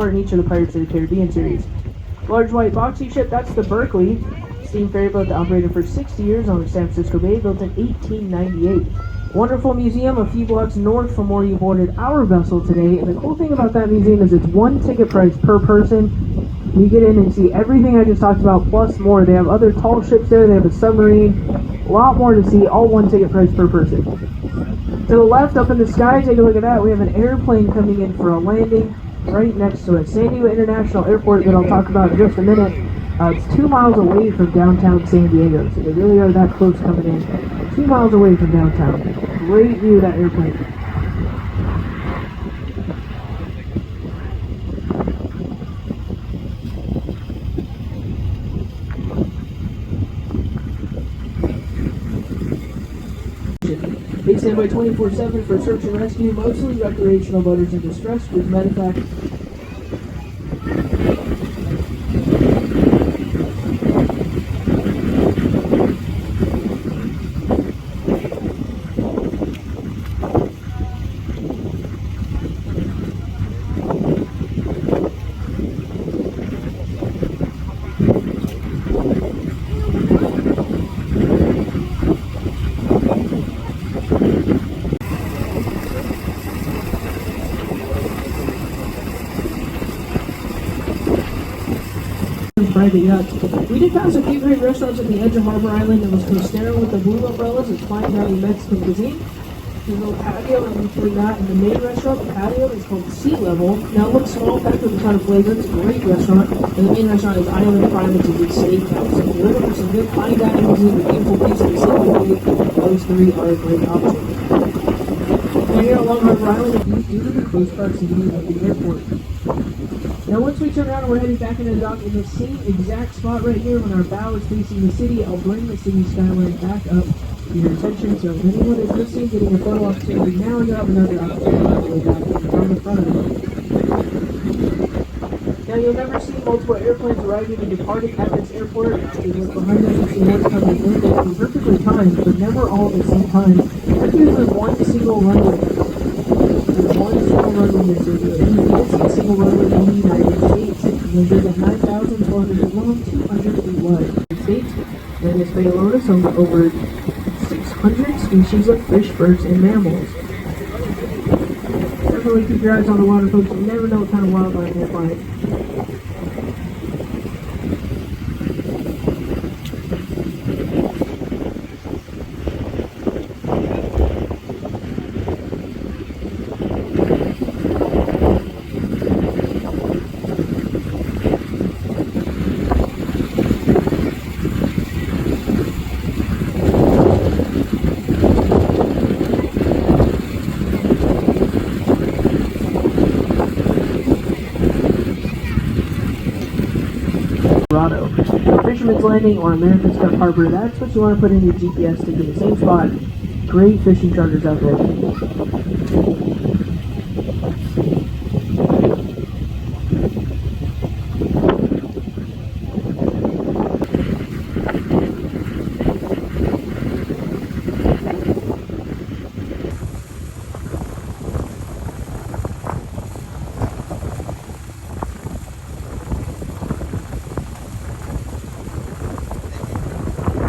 part in each of the Pirates of the Caribbean series. Large white boxy ship, that's the Berkeley, steam ferry boat that operated for 60 years on the San Francisco Bay, built in 1898. Wonderful museum a few blocks north from where you boarded our vessel today, and the cool thing about that museum is it's one ticket price per person. You get in and see everything I just talked about plus more. They have other tall ships there, they have a submarine, a lot more to see, all one ticket price per person. To the left, up in the sky, take a look at that. We have an airplane coming in for a landing right next to it. San Diego International Airport that I'll talk about in just a minute. It's 2 miles away from downtown San Diego, so they really are that close coming in. 2 miles away from downtown. Great view of that airplane. They stand by 24/7 for search and rescue, mostly recreational boaters in distress. As a matter of fact, private yachts. We did pass a few great restaurants at the edge of Harbor Island. It was Costero with the blue umbrellas. It's fine dining Mexican cuisine. There's a little patio in between that and the main restaurant. The patio is called Sea Level. Now it looks small, packed with a ton of flavor. It's a great restaurant. And the main restaurant is Island Prime. It's a big steakhouse. So if you're looking for some good fine dining cuisine, a beautiful piece of the city, those three are a great option. Now here along Harbor Island, due to the close proximity of the airport. Now once we turn around and we're heading back into the dock in the same exact spot right here when our bow is facing the city, I'll bring the city skyline back up to your attention. So if anyone is missing getting a photo opportunity now, you have another opportunity all the way back from the front of it. Now you'll never see multiple airplanes arriving and departing at this airport. You look behind us and see one coming in. They can be perfectly timed, but never all at the same time. That's usually one single runway. There's one single runway in Serbia. And you can see a single runway in the United States. Measured at 9,400 feet long, 200 feet wide. The States, that is payload us on over 600 species of fish, birds, and mammals. Definitely keep your eyes on the water, folks. You never know what kind of wildlife you'll find. Fisherman's Landing or America's Cup Harbor, that's what you want to put in your GPS to get the same spot. Great fishing charters out there.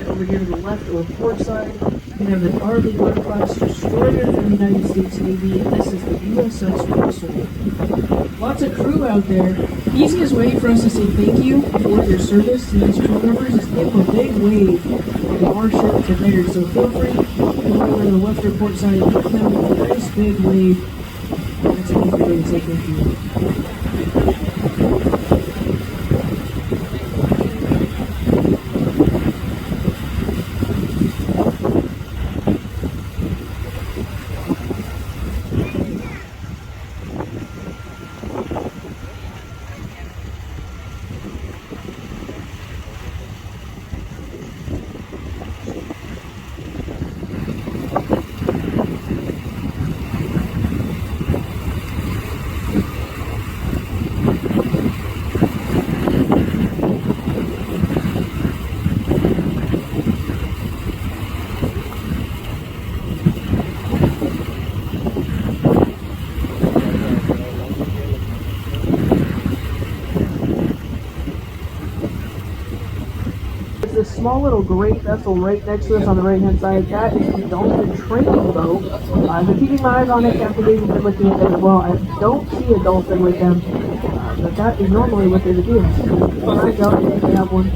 Over here to the left or port side, you have the Arleigh class destroyer from the United States Navy, and this is the USS Russell. Lots of crew out there. Easiest way for us to say thank you for your service to these crew members is give them a big wave from our ship to theirs. So feel free to go over to the left or port side and give them a nice big wave. That's an easy way to say thank you. small little gray vessel right next to us on the right-hand side. That is the dolphin training boat. I've been keeping my eyes on it. Captain Dave's been looking at it as well. I don't see a dolphin with them, but that is normally what they would do. Find out if they have one.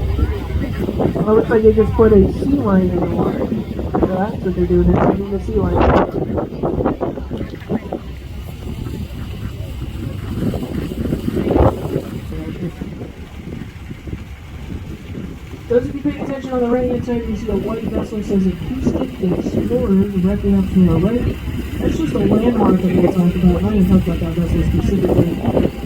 Well, it looks like they just put a sea lion in the water. So that's what they're doing, they're feeding the sea lion. Those of you paying attention on the right-hand side, you see a white vessel that says Acoustic Explorer directly up to our right. That's just a landmark that we'll talk about. I'm not going to talk about that vessel specifically.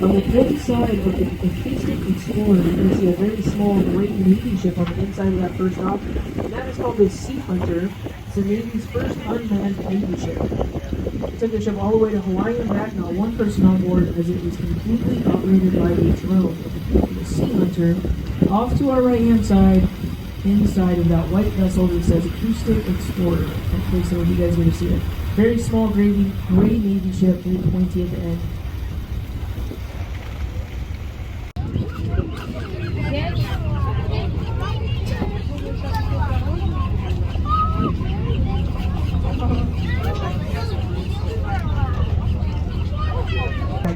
On the inside of the Acoustic Explorer, you can see a very small gray Navy ship on the inside of that first dock. And that is called the Sea Hunter. It's the Navy's first unmanned Navy ship. It took the ship all the way to Hawaii and back, not one person on board, as it was completely operated by a drone. The Sea Hunter, off to our right-hand side, inside of that white vessel that says Acoustic Explorer. Hopefully some of you guys are going to see it. Very small gray Navy ship, very pointy at the end.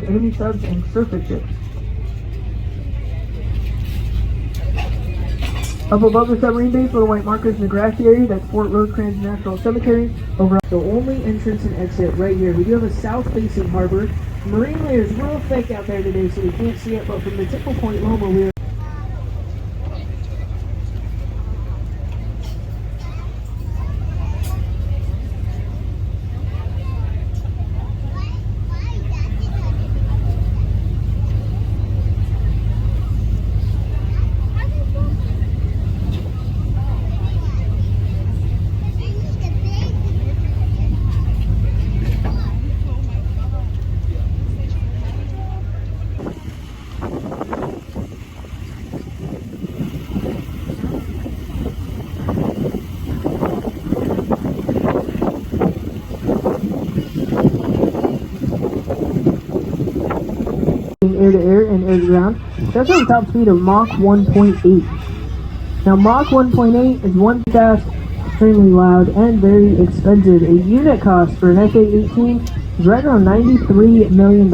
Enemy subs and surface ships. Up above the submarine base, little white markers in the grassy area, that's Fort Rosecrans National Cemetery. Over the only entrance and exit right here. We do have a south-facing harbor. Marine layer is real thick out there today, so we can't see it, but from the typical point Loma, we're air-to-air and air-to-ground. That's at a top speed of Mach 1.8. Now Mach 1.8 is one fast, extremely loud, and very expensive. A unit cost for an FA-18 is right around $93 million.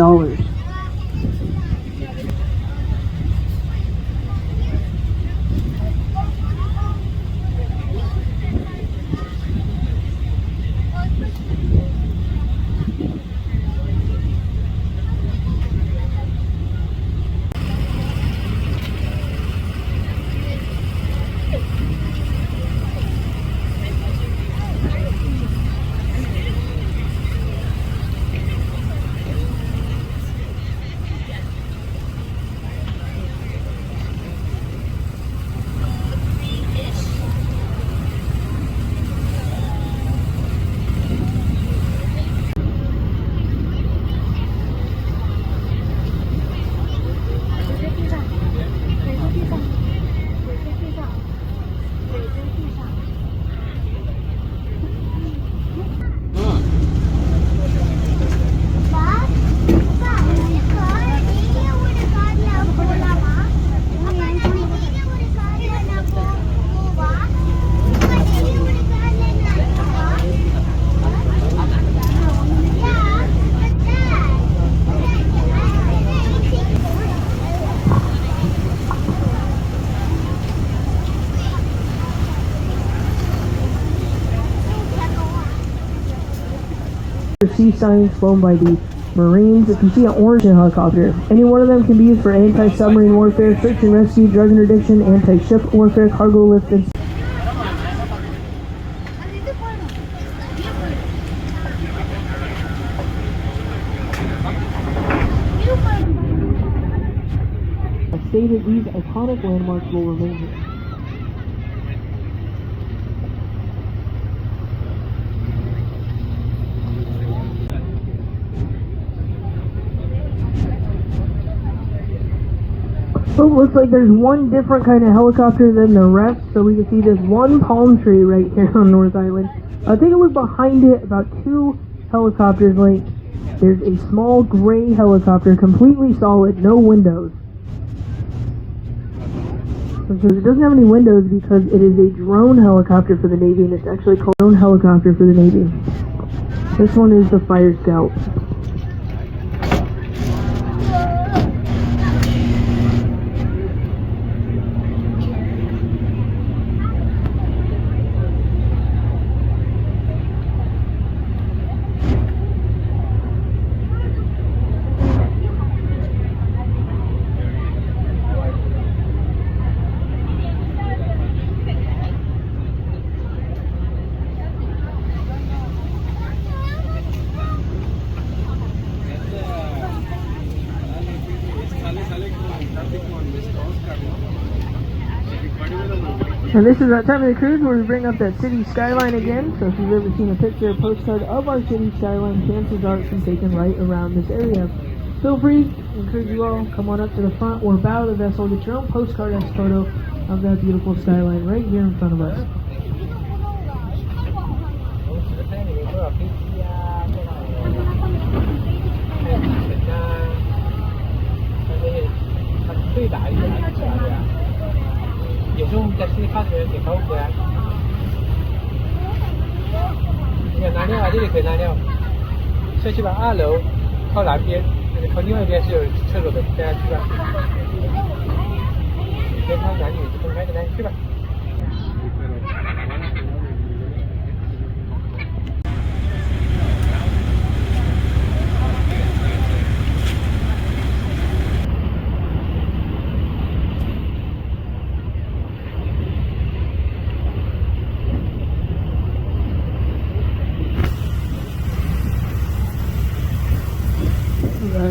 Sea science flown by the Marines. If you see an orange helicopter, any one of them can be used for anti-submarine warfare, search and rescue, drug interdiction, anti-ship warfare, cargo lift, and stated these iconic landmarks will remain here. So it looks like there's one different kind of helicopter than the rest, so we can see this one palm tree right here on North Island. Take a look behind it, about 2 helicopters length. There's a small gray helicopter, completely solid, no windows. It doesn't have any windows because it is a drone helicopter for the Navy, and it's actually called drone helicopter for the Navy. This one is the Fire Scout. And this is that time of the cruise where we bring up that city skyline again. So if you've ever seen a picture or postcard of our city skyline, chances are it's been taken right around this area. Feel free, encourage you all, come on up to the front or bow of the vessel, get your own postcard-esque photo of that beautiful skyline right here in front of us.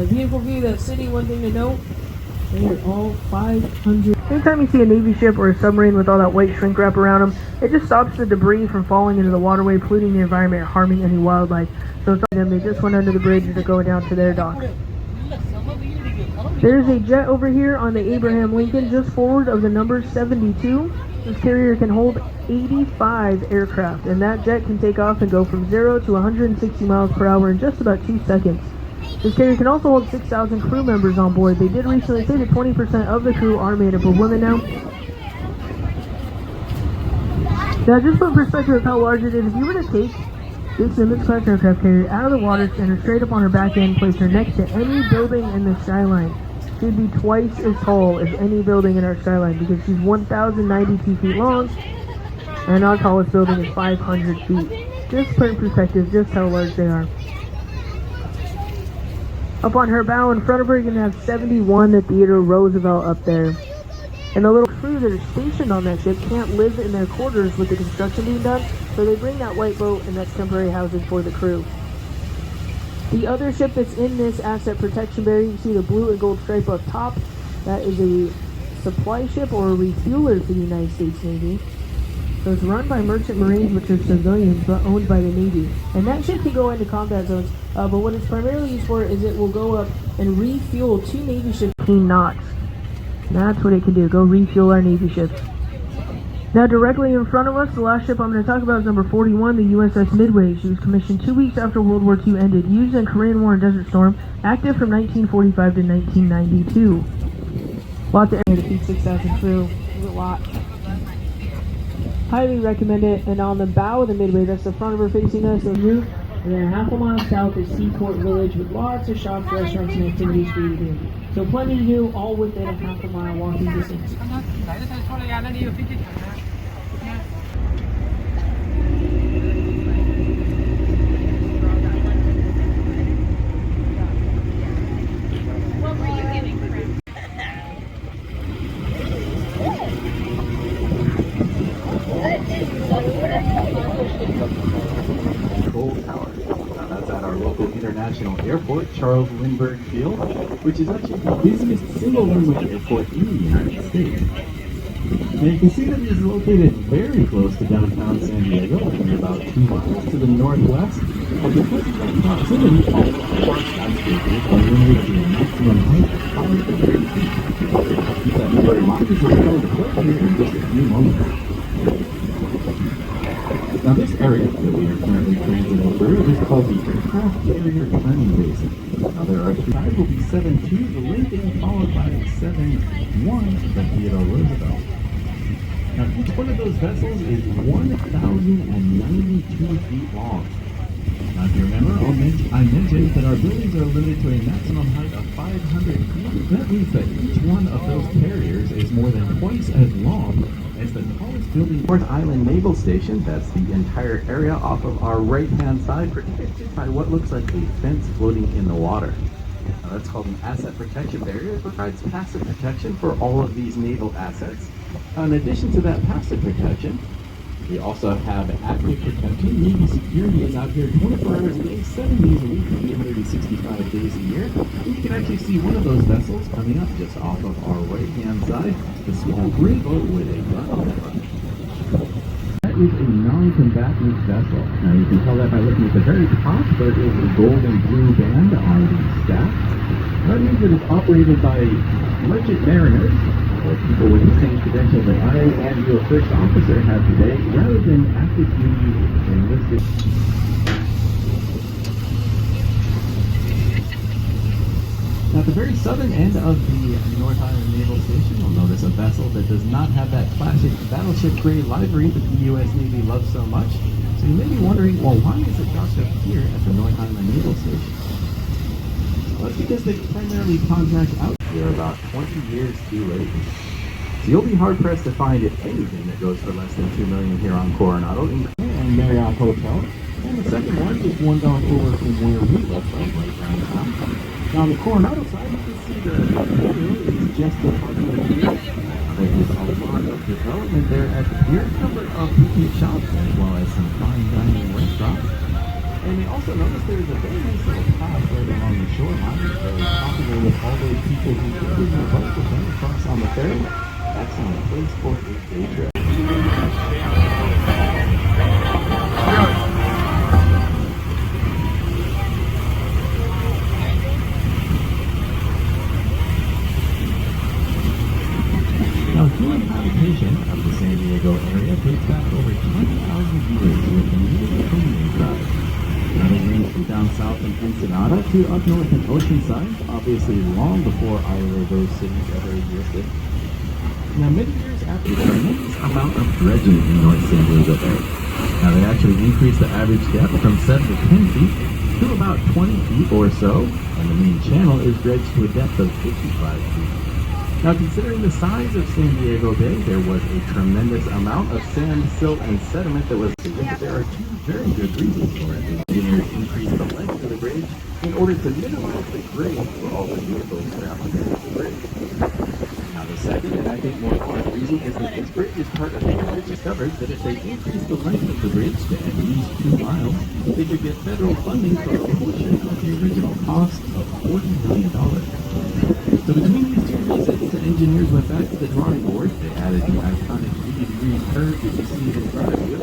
Beautiful view of that city. One thing to note, they are all 500. Anytime you see a Navy ship or a submarine with all that white shrink wrap around them, it just stops the debris from falling into the waterway, polluting the environment, harming any wildlife. So it's them. They just went under the bridge and they're going down to their dock. There's a jet over here on the Abraham Lincoln, just forward of the number 72. This carrier can hold 85 aircraft, and that jet can take off and go from 0 to 160 miles per hour in just about 2 seconds. This carrier can also hold 6,000 crew members on board. They did recently say that 20% of the crew are made up of women now. Now, just put in perspective of how large it is, if you were to take this Nimitz-class aircraft carrier out of the water, stand her straight up on her back end, place her next to any building in the skyline, she'd be twice as tall as any building in our skyline because she's 1,092 feet long, and our tallest building is 500 feet. Just put in perspective just how large they are. Up on her bow in front of her, you're going to have 71 at Theodore Roosevelt up there. And the little crew that are stationed on that ship can't live in their quarters with the construction being done, so they bring that white boat and that's temporary housing for the crew. The other ship that's in this asset protection barrier, you see the blue and gold stripe up top. That is a supply ship or a refueler for the United States Navy. So it's run by merchant marines, which are civilians, but owned by the Navy. And that ship can go into combat zones, but what it's primarily used for is it will go up and refuel two Navy ships 15 knots. That's what it can do, go refuel our Navy ships. Now directly in front of us, the last ship I'm going to talk about is number 41, the USS Midway. She was commissioned 2 weeks after World War II ended, used in Korean War and Desert Storm, active from 1945 to 1992. Lots of air to feed 6,000 crew, it's a lot. Highly recommend it. And on the bow of the Midway, that's the front of her facing us, the roof, and then a half a mile south is Seaport Village with lots of shops, restaurants, and activities for you to do. So plenty to do, all within a half a mile walking distance. Control tower. Now that's at our local international airport, Charles Lindbergh Field, which is actually the busiest single-runway airport in the United States. Now you can see that it is located very close to downtown San Diego, only about 2 miles to the northwest. But because of that proximity, all of our skyscrapers are limited to a maximum height of 530 feet. Keep that number in mind as we're going to click here in just a few moments. Now this area that we are currently transiting through is called the Aircraft Carrier Turning Basin. Now there are three. Will be 7-2, the Lincoln, followed by 7-1, the Theodore Roosevelt. Now, each one of those vessels is 1,092 feet long. Now, if you remember, I mentioned that our buildings are limited to a maximum height of 500 feet. That means that each one of those carriers is more than twice as long as the tallest building. North Island Naval Station, that's the entire area off of our right-hand side, protected by what looks like a fence floating in the water. Now, that's called an asset protection barrier. It provides passive protection for all of these naval assets. In addition to that passive protection, we also have active protection. Navy security is out here 24 hours a day, 7 days a week, 365 days a year. And you can actually see one of those vessels coming up just off of our right-hand side, the small gray boat with a gun on the front. That is a non-combatant vessel. Now you can tell that by looking at the very top. There is a gold and blue band on the staff. That means that it's operated by merchant mariners, or people with the same credentials that I and your first officer have today, rather than active duty enlisted. Now, at the very southern end of the North Island Naval Station, you'll notice a vessel that does not have that classic battleship gray livery that the U.S. Navy loves so much. So you may be wondering, well, why is it docked up here at the North Island Naval Station? Well, that's because they primarily contract out here about 20 years too late. So you'll be hard-pressed to find anything that goes for less than $2 million here on Coronado and Marriott Hotel. And the second one is one down over from where we left off, right around town. Now on the Coronado side, you can see the pier is just a part of the pier. There is a lot of development there at the pier, a number of picnic shops as well as some fine dining restaurants. And you also notice there is a very nice little path right along the shoreline. It's very popular with all those people who get in their boat to come across on the ferry. Excellent place for a day trip. Now, human habitation of the San Diego area dates back over 20,000 years with the native Indian tribes. Now, they range from down south in Ensenada to up north in Oceanside, obviously long before either of those cities ever existed. Now, many years after the tremendous amount of dredging in North San Diego Bay, now they actually increased the average depth from 7 to 10 feet to about 20 feet or so, and the main channel is dredged to a depth of 55 feet. Now, considering the size of San Diego Bay, there was a tremendous amount of sand, silt, and sediment that was but there are two very good reasons for it. The engineers increased the length of the bridge in order to minimize the grade for all the vehicles traveling over the bridge. Now, the second, and I think more important reason, is that this bridge is part of the bridge discovered that if they increase the length of the bridge to at least 2 miles, they could get federal funding for a portion of the original cost of $40 million. So between these two reasons, the engineers went back to the drawing board. They added the iconic 80-degree curve that you see in front of you,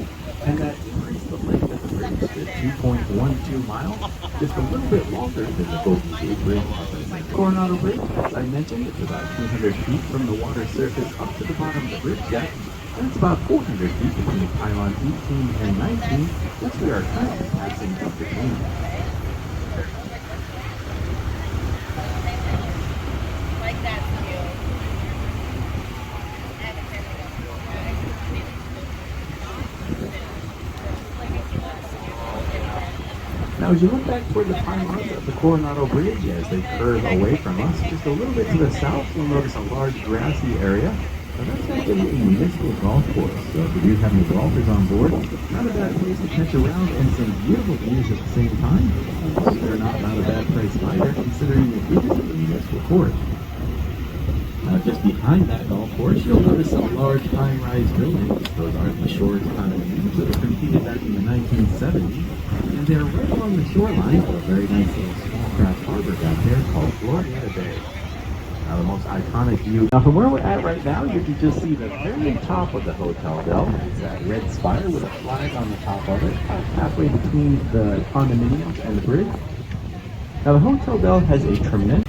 and that increased the length of the bridge to 2.12 miles, just a little bit longer than the Golden Gate Bridge up in St. Coronado Bridge. As I mentioned, it's about 200 feet from the water surface up to the bottom of the bridge deck, and it's about 400 feet between pylon 18 and 19, which we are currently passing up between. Now, as you look back toward the pylons of the Coronado Bridge as they curve away from us, just a little bit to the south, you'll notice a large grassy area. Now, that's actually a municipal golf course, so if you do have any golfers on board, not a bad place to catch a round and some beautiful views at the same time. They're not a bad price either, considering it is a municipal course. Now, just behind that golf course, you'll notice some large high-rise buildings. Those are the Shores condominiums that were completed back in the 1970s. And they're right along the shoreline of a very nice little small craft harbor down here called Glorieta Bay. Now, the most iconic view. Now, from where we're at right now, you can just see the very top of the Hotel Bell. It's that red spire with a flag on the top of it, halfway between the condominiums and the bridge. Now, the Hotel Bell has a tremendous...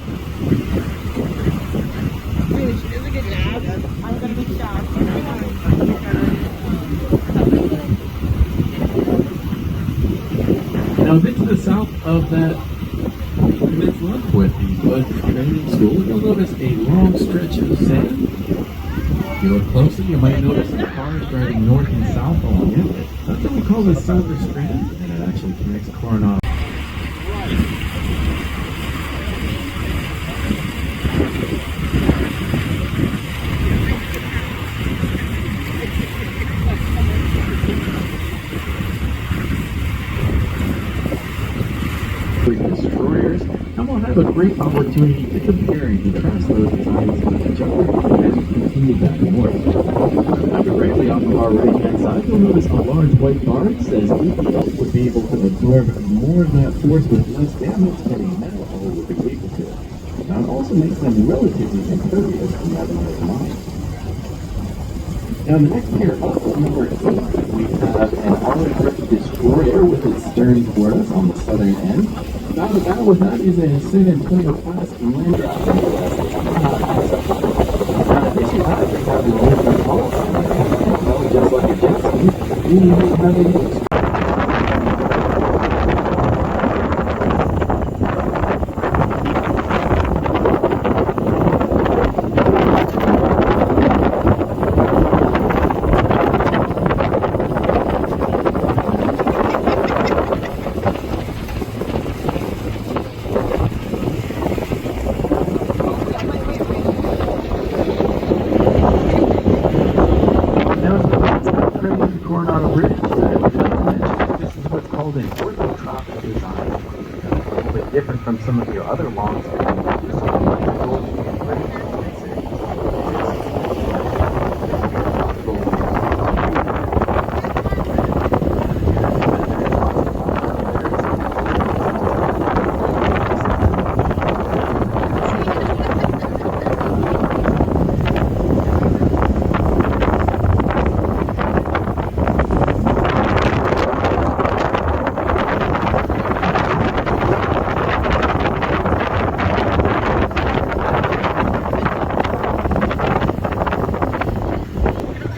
Now, a bit to the south of that peninsula with the Bud Training School, you'll notice a long stretch of sand. you look closely, you might notice some cars driving north and south along it. That's what we call the Silver Strand, and it actually connects Coronado. Destroyers, and we'll have a great opportunity to compare and contrast those designs with each other as we continue back north. Now, directly off of our right-hand side, you'll notice a large white bar that says EPL would be able to absorb more of that force with less damage than a metal hull would be able to. Now, it also makes them relatively impervious to magnetic lines. Now, the next pair up, number 8, we have an armored destroyer with its stern toward us on the southern end. Now, the battle with that is a San Antonio class land draft. Now, the issue has is that the movement policy, just like a jet ski, we need to have a Coronado Bridge. This is what's called an orthotropic design. A little bit different from some of your other long span bridges.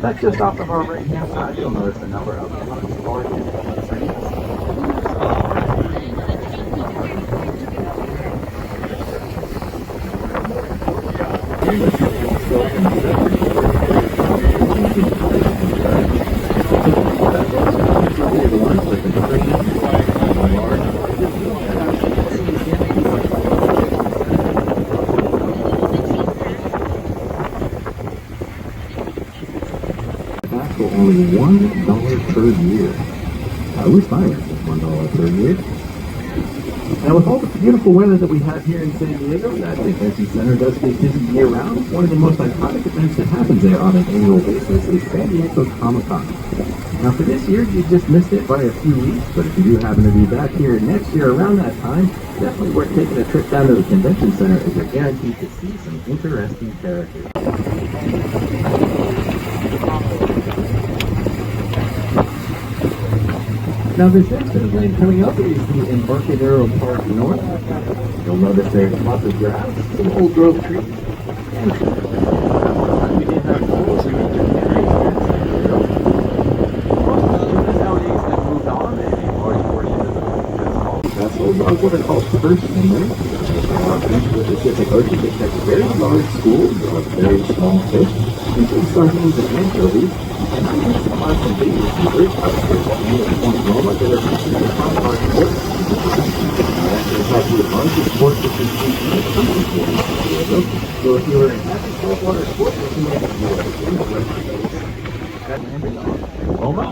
That's just off of our right-hand side. You'll notice the number of for only $1 per year. We're fine at $1 per year. Now, with all the beautiful weather that we have here in San Diego, that convention center does stay busy year-round. One of the most iconic events that happens there on an annual basis is San Diego Comic-Con. Now, for this year, you just missed it by a few weeks, but if you do happen to be back here next year around that time, definitely worth taking a trip down to the convention center as you're guaranteed to see some interesting characters. Now, this next bit of land coming up is the Embarcadero Park North. You'll notice there's lots of grass, some old growth trees, and we did have poles in each of the areas. Nowadays have moved on, and a large portion of the vessels are what are called first timers. The Pacific Ocean that catch very large schools of very small fish, including sardines and anchovies. And I think some of the biggest bird customers at Point Loma that are considered a top part of it. That's actually the largest sport fishing fleet in the country for San Diego. So if you're an active saltwater sport, you can make it more. That landed on Loma.